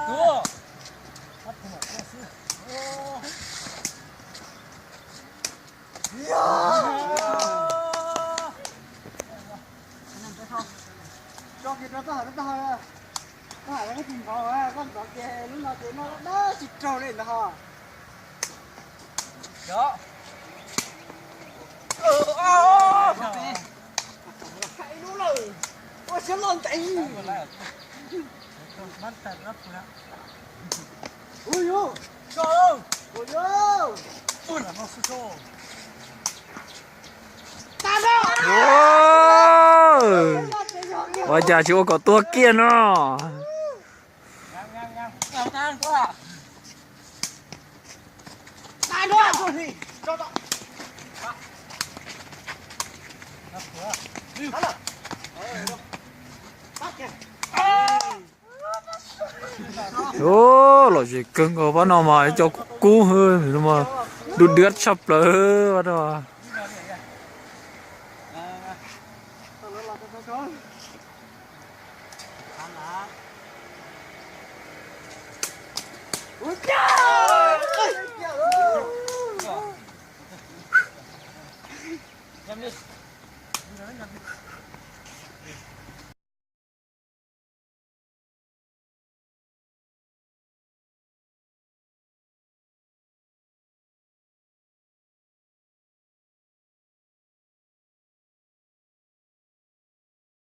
Ủa. cho cái đó thôi nó hỏi cái tình họ á con đó kia lúc nào thì nó đó chỉ trâu lên đó Đó. hãy nó lời ôi sẽ lon chạy Bắt thật lắm nè. ui vô Trời ơi. ui vô Ui là nó sô. ta đó ôi chà chú có tua kia nó Ngang. Nào tan quá à. ta đó rồi thì cho đó Nó quá. Đi. đó là bắt kìa ô lo gì cưng có bắt nó mà cho cú hơn nhưng mà đút đứt sập lỡ bắt đầu ui cha